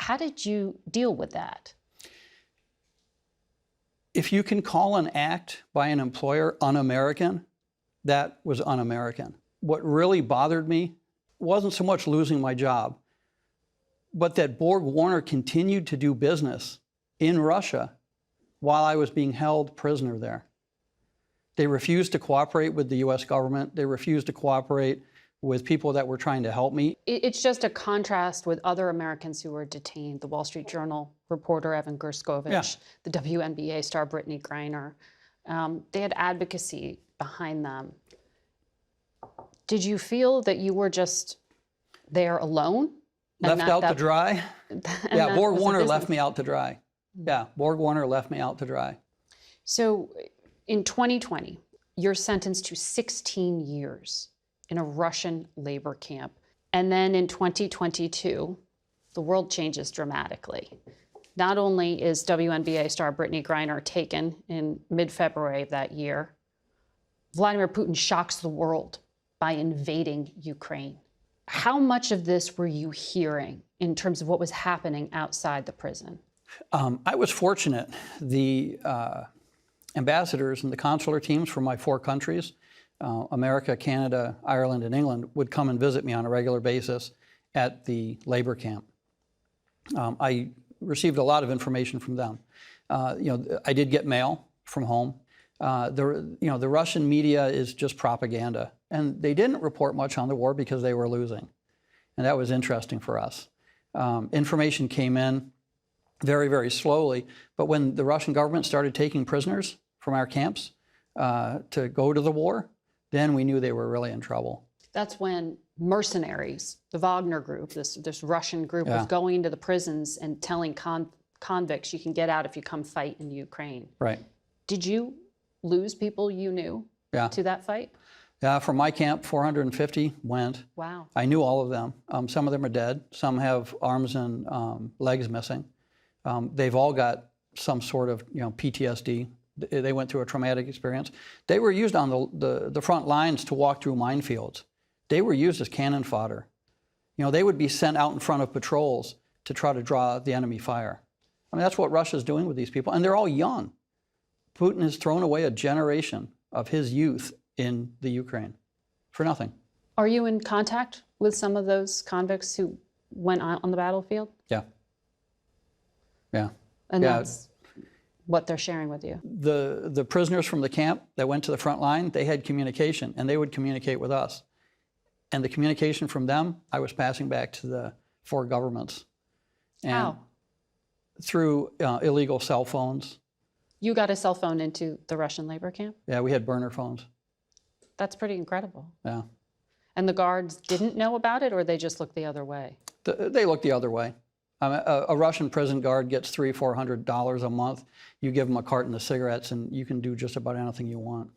How did you deal with that? If you can call an act by an employer un-American, that was un-American. What really bothered me wasn't so much losing my job, but that Borg-Warner continued to do business in Russia while I was being held prisoner there. They refused to cooperate with the US government. They refused to cooperate with people that were trying to help me. It's just a contrast with other Americans who were detained. The Wall Street Journal reporter Evan Gerskovich, the WNBA star Brittany Griner. They had advocacy behind them. Did you feel that you were just there alone? Left out to dry? Yeah, Borg-Warner left me out to dry. Yeah, Borg-Warner left me out to dry. So in 2020, you're sentenced to 16 years in a Russian labor camp. And then in 2022, the world changes dramatically. Not only is WNBA star Brittany Griner taken in mid-February of that year, Vladimir Putin shocks the world by invading Ukraine. How much of this were you hearing in terms of what was happening outside the prison? I was fortunate. The ambassadors and the consular teams from my 4 countries, America, Canada, Ireland, and England, would come and visit me on a regular basis at the labor camp. I received a lot of information from them. I did get mail from home. The Russian media is just propaganda, and they didn't report much on the war because they were losing, and that was interesting for us. Information came in very, very slowly, but when the Russian government started taking prisoners from our camps to go to the war, then we knew they were really in trouble. That's when mercenaries, the Wagner group, this Russian group, was going into the prisons and telling convicts, you can get out if you come fight in Ukraine. Right. Did you lose people you knew to that fight? Yeah, from my camp, 450 went. Wow. I knew all of them. Some of them are dead. Some have arms and legs missing. They've all got some sort of PTSD. They went through a traumatic experience. They were used on the front lines to walk through minefields. They were used as cannon fodder. They would be sent out in front of patrols to try to draw the enemy fire. I mean, that's what Russia's doing with these people, and they're all young. Putin has thrown away a generation of his youth in the Ukraine for nothing. Are you in contact with some of those convicts who went on the battlefield? Yeah. Yeah. And that's what they're sharing with you? The prisoners from the camp that went to the front line, they had communication, and they would communicate with us. And the communication from them, I was passing back to the 4 governments. And how? Through illegal cell phones. You got a cell phone into the Russian labor camp? Yeah, we had burner phones. That's pretty incredible. Yeah. And the guards didn't know about it, or they just looked the other way? They looked the other way. A Russian prison guard gets $300–400 a month. You give them a carton of cigarettes, and you can do just about anything you want.